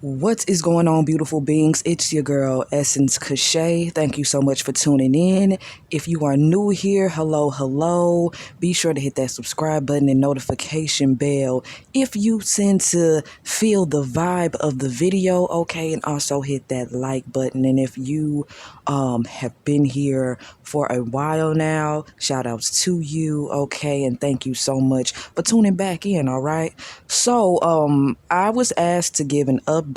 What is going on, beautiful beings? It's your girl, Essence Cachet. Thank you so much for tuning in. If you are new here, hello, hello. Be sure to hit that subscribe button and notification bell if you tend to feel the vibe of the video, okay? And also hit that like button. And if you have been here for a while now, shout outs to you, okay? And thank you so much for tuning back in, all right? So, I was asked to give an update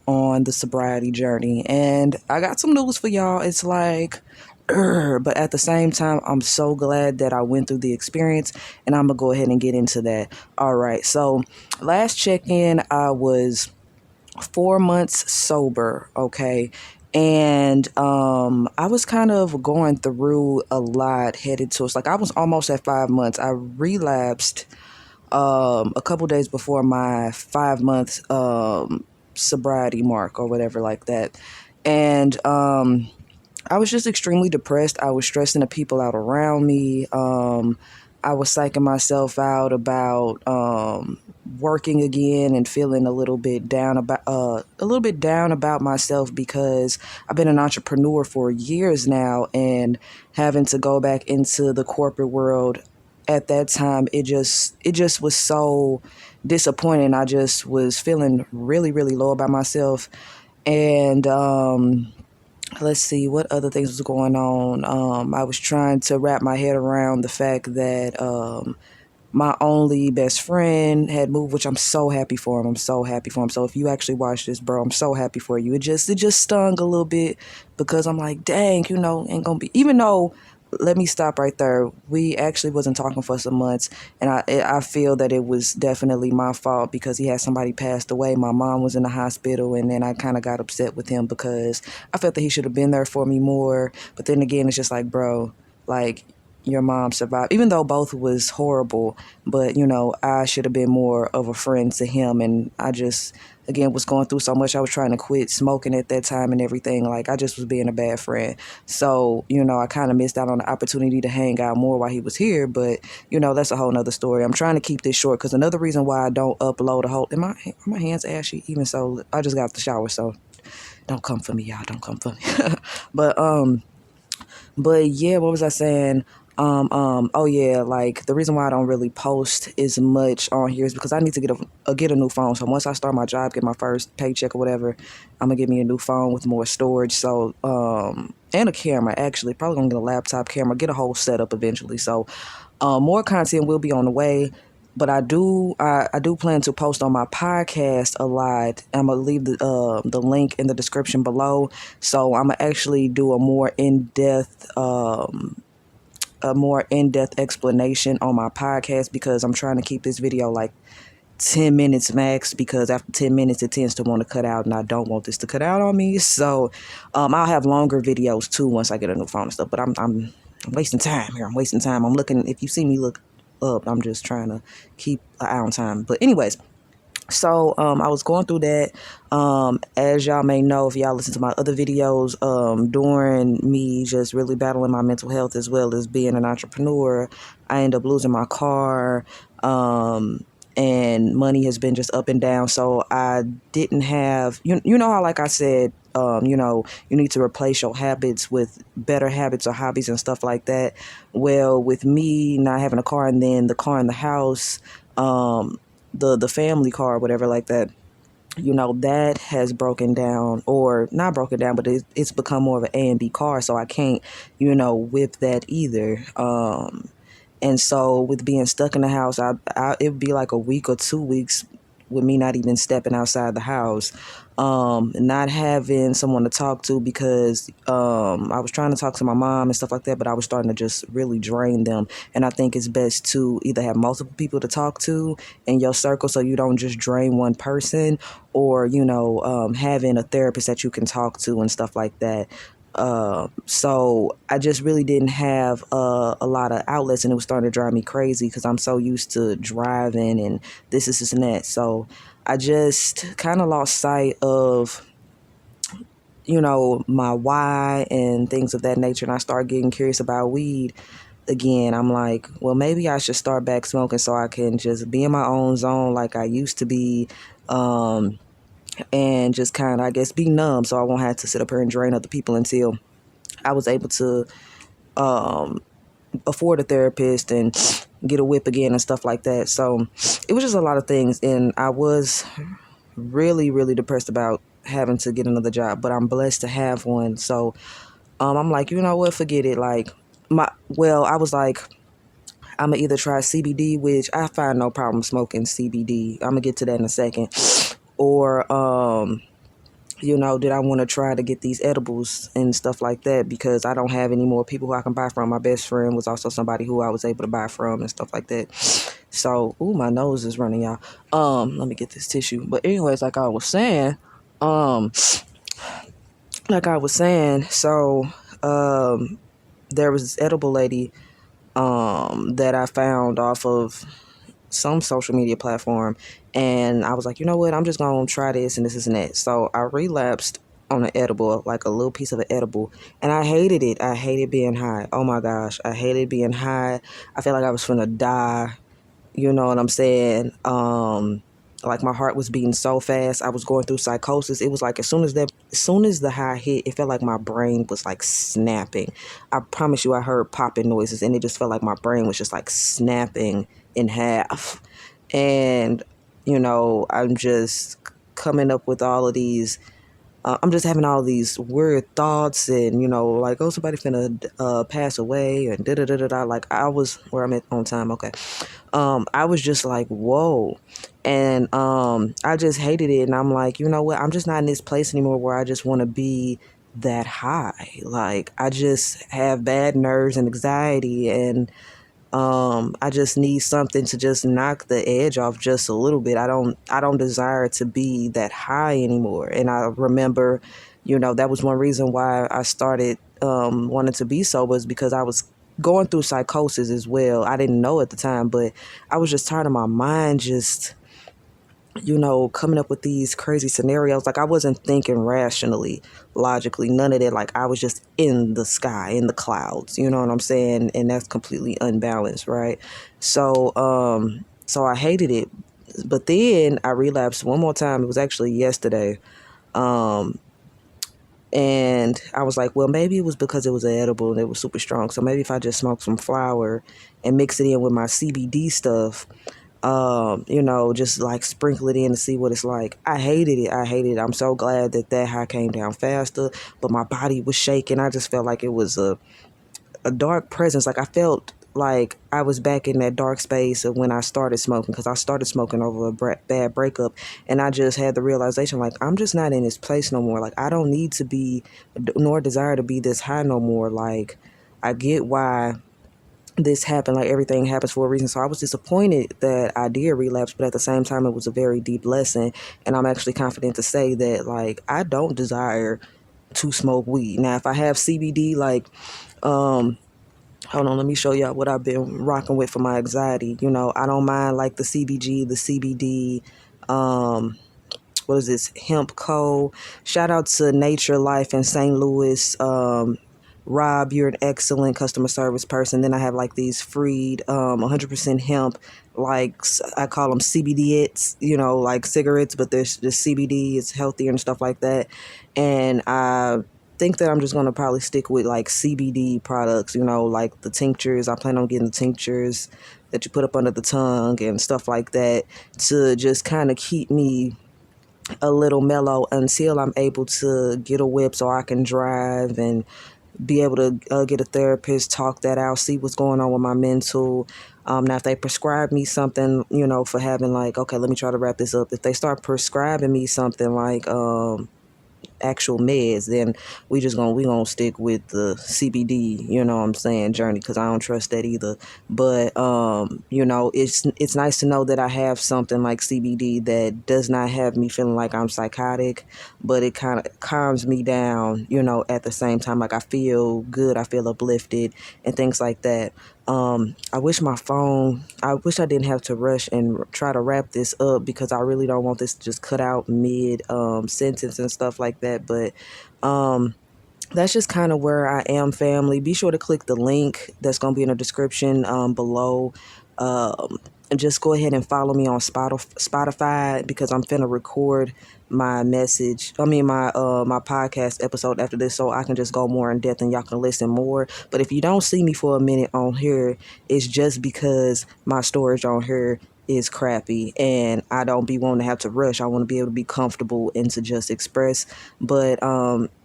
on the sobriety journey, and I got some news for y'all. It's like, but at the same time, I'm so glad that I went through the experience, and I'm gonna go ahead and get into that. All right. So, last check-in, I was 4 months sober. Okay. And I was kind of going through a lot headed towards, like, I was almost at 5 months. I relapsed a couple days before my 5 month sobriety mark or whatever like that. And I was just extremely depressed. I was stressing the people out around me. I was psyching myself out about working again and feeling a little bit down about myself because I've been an entrepreneur for years now, and having to go back into the corporate world at that time, it just was so disappointing. I just was feeling really, really low about myself. And let's see what other things was going on. I was trying to wrap my head around the fact that my only best friend had moved, which I'm so happy for him. I'm so happy for him. So if you actually watch this, bro, I'm so happy for you. It just stung a little bit because I'm like, dang, ain't gonna be, even though, let me stop right there. We actually wasn't talking for some months, and I feel that it was definitely my fault because he had somebody passed away. My mom was in the hospital, and then I kind of got upset with him because I felt that he should have been there for me more. But then again, it's just like, bro, like, your mom survived, even though both was horrible. But I should have been more of a friend to him, and I just, again, was going through so much. I was trying to quit smoking at that time and everything. Like, I just was being a bad friend. So I kind of missed out on the opportunity to hang out more while he was here. But that's a whole nother story. I'm trying to keep this short because another reason why I don't upload a whole, are my hands ashy? Even so, I just got out the shower, so don't come for me, y'all. Don't come for me. but but yeah, what was I saying? Oh yeah, like, the reason why I don't really post as much on here is because I need to get a new phone. So once I start my job, get my first paycheck or whatever, I'm gonna get me a new phone with more storage. So and a camera, actually, probably gonna get a laptop camera, get a whole setup eventually. So more content will be on the way. But I do plan to post on my podcast a lot. I'm gonna leave the link in the description below. So I'm gonna actually do a more in-depth explanation on my podcast because I'm trying to keep this video like 10 minutes max, because after 10 minutes it tends to want to cut out, and I don't want this to cut out on me. So I'll have longer videos too once I get a new phone and stuff. But I'm wasting time here. I'm wasting time. I'm looking, if you see me look up, I'm just trying to keep an eye on time. But anyways, so I was going through that. As y'all may know, if y'all listen to my other videos, during me just really battling my mental health as well as being an entrepreneur, I ended up losing my car. And money has been just up and down. So I didn't have, you know how, like I said, you need to replace your habits with better habits or hobbies and stuff like that. Well, with me not having a car, and then the car in the house, the family car or whatever like that, that has broken down, or not broken down, but it's become more of an A and B car. So I can't, whip that either. And so with being stuck in the house, it would be like a week or 2 weeks with me not even stepping outside the house, not having someone to talk to because I was trying to talk to my mom and stuff like that, but I was starting to just really drain them. And I think it's best to either have multiple people to talk to in your circle so you don't just drain one person, or, having a therapist that you can talk to and stuff like that. So I just really didn't have a lot of outlets, and it was starting to drive me crazy because I'm so used to driving and this and that. So I just kind of lost sight of, my why and things of that nature. And I started getting curious about weed again. I'm like, well, maybe I should start back smoking so I can just be in my own zone like I used to be. and just kind of, I guess, be numb so I won't have to sit up here and drain other people until I was able to afford a therapist and get a whip again and stuff like that. So it was just a lot of things, and I was really, really depressed about having to get another job, but I'm blessed to have one. So I'm like, you know what, forget it. Like I was like, I'm gonna either try CBD, which I find no problem smoking CBD. I'm gonna get to that in a second. Or did I want to try to get these edibles and stuff like that, because I don't have any more people who I can buy from. My best friend was also somebody who I was able to buy from and stuff like that. So, ooh, my nose is running, y'all. Let me get this tissue. But anyways, um, so there was this edible lady that I found off of some social media platform, and I was like, you know what, I'm just gonna try this and this and that. So I relapsed on an edible, like a little piece of an edible, and I hated it. I hated being high. Oh my gosh, I hated being high. I felt like I was finna die. You know what I'm saying? Like my heart was beating so fast. I was going through psychosis. It was like as soon as the high hit, it felt like my brain was like snapping. I promise you, I heard popping noises, and it just felt like my brain was just like snapping in half. And I'm just coming up with all of these. I'm just having all these weird thoughts, and like, oh, somebody finna pass away, and da da da da da. Like, I was where I'm at on time. Okay. I was just like, whoa. And I just hated it. And I'm like, you know what? I'm just not in this place anymore where I just want to be that high. Like, I just have bad nerves and anxiety, and I just need something to just knock the edge off just a little bit. I don't desire to be that high anymore. And I remember, that was one reason why I started wanting to be sober, is because I was going through psychosis as well. I didn't know at the time, but I was just tired of my mind just coming up with these crazy scenarios. Like, I wasn't thinking rationally, logically, none of that. Like, I was just in the sky, in the clouds, you know what I'm saying? And that's completely unbalanced, right? So I hated it. But then I relapsed one more time. It was actually yesterday. And I was like, well, maybe it was because it was an edible and it was super strong. So maybe if I just smoke some flower and mix it in with my CBD stuff, just like sprinkle it in to see what it's like. I hated it. I'm so glad that high came down faster, but my body was shaking. I just felt like it was a dark presence. Like, I felt like I was back in that dark space of when I started smoking, because I started smoking over a bad breakup, and I just had the realization, like, I'm just not in this place no more. Like, I don't need to be, nor desire to be this high no more. Like, I get why this happened. Like, everything happens for a reason. So I was disappointed that I did relapse, but at the same time, it was a very deep lesson. And I'm actually confident to say that, like, I don't desire to smoke weed. Now, if I have CBD, like, hold on, let me show y'all what I've been rocking with for my anxiety. I don't mind, like, the CBG, the CBD, what is this, Hemp Co. Shout out to Nature Life in St. Louis. Rob, you're an excellent customer service person. Then I have like these freed 100% hemp, like I call them CBD-its, like cigarettes, but there's just CBD, it's healthier and stuff like that. And I think that I'm just going to probably stick with like CBD products, like the tinctures. I plan on getting the tinctures that you put up under the tongue and stuff like that, to just kind of keep me a little mellow until I'm able to get a whip so I can drive and be able to get a therapist, talk that out, see what's going on with my mental. Now, if they prescribe me something, for having, like, okay, let me try to wrap this up. If they start prescribing me something like actual meds, then we gonna stick with the CBD, what I'm saying, journey, because I don't trust that either. But it's nice to know that I have something like CBD that does not have me feeling like I'm psychotic, but it kind of calms me down, at the same time. Like, I feel good, I feel uplifted and things like that. I wish I didn't have to rush and try to wrap this up, because I really don't want this to just cut out mid sentence and stuff like that. But that's just kind of where I am, family. Be sure to click the link that's going to be in the description below. And just go ahead and follow me on Spotify, because I'm finna record my message. I mean my podcast episode after this, so I can just go more in depth and y'all can listen more. But if you don't see me for a minute on here, it's just because my storage on here is crappy and I don't be wanting to have to rush. I want to be able to be comfortable and to just express. But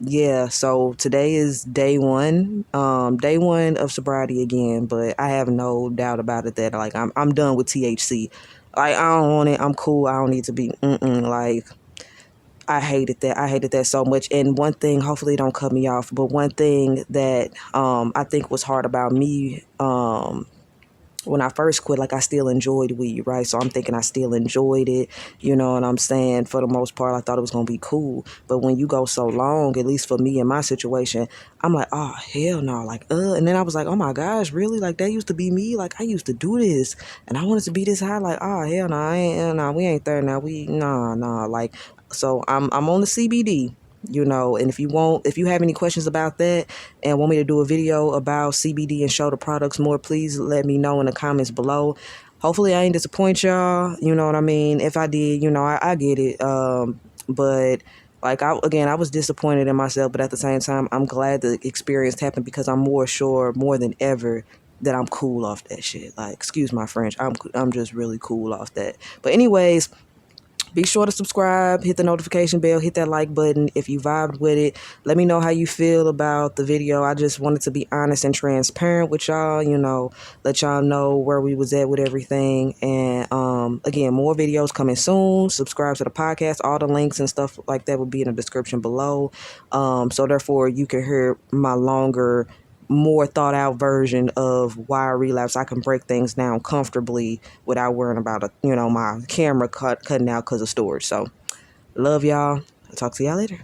yeah, so today is day one of sobriety again, but I have no doubt about it that like I'm done with THC. Like I don't want it. I'm cool. I don't need to be like I hated that. I hated that so much. And one thing, hopefully don't cut me off, but one thing that I think was hard about me when I first quit, like I still enjoyed weed, right? So I'm thinking I still enjoyed it, you know what I'm saying? For the most part, I thought it was going to be cool. But when you go so long, at least for me in my situation, I'm like, oh, hell no. Like, and then I was like, oh my gosh, really? Like that used to be me? Like I used to do this and I wanted to be this high. Like, oh, hell no, we ain't there now. Nah. Like, so I'm on the CBD. You know, and if you have any questions about that and want me to do a video about CBD and show the products more, please let me know in the comments below. Hopefully I ain't disappoint y'all. You know what I mean? If I did, you know, I get it. But like I was disappointed in myself, but at the same time, I'm glad the experience happened because I'm more sure more than ever that I'm cool off that shit. Like, excuse my French. I'm just really cool off that. But anyways, be sure to subscribe, hit the notification bell, hit that like button if you vibed with it. Let me know how you feel about the video. I just wanted to be honest and transparent with y'all, you know, let y'all know where we was at with everything. And again, more videos coming soon. Subscribe to the podcast. All the links and stuff like that will be in the description below. So therefore you can hear my longer, more thought out version of why I relapse. I can break things down comfortably without worrying about my camera cutting out because of storage. So love y'all. I'll talk to y'all later.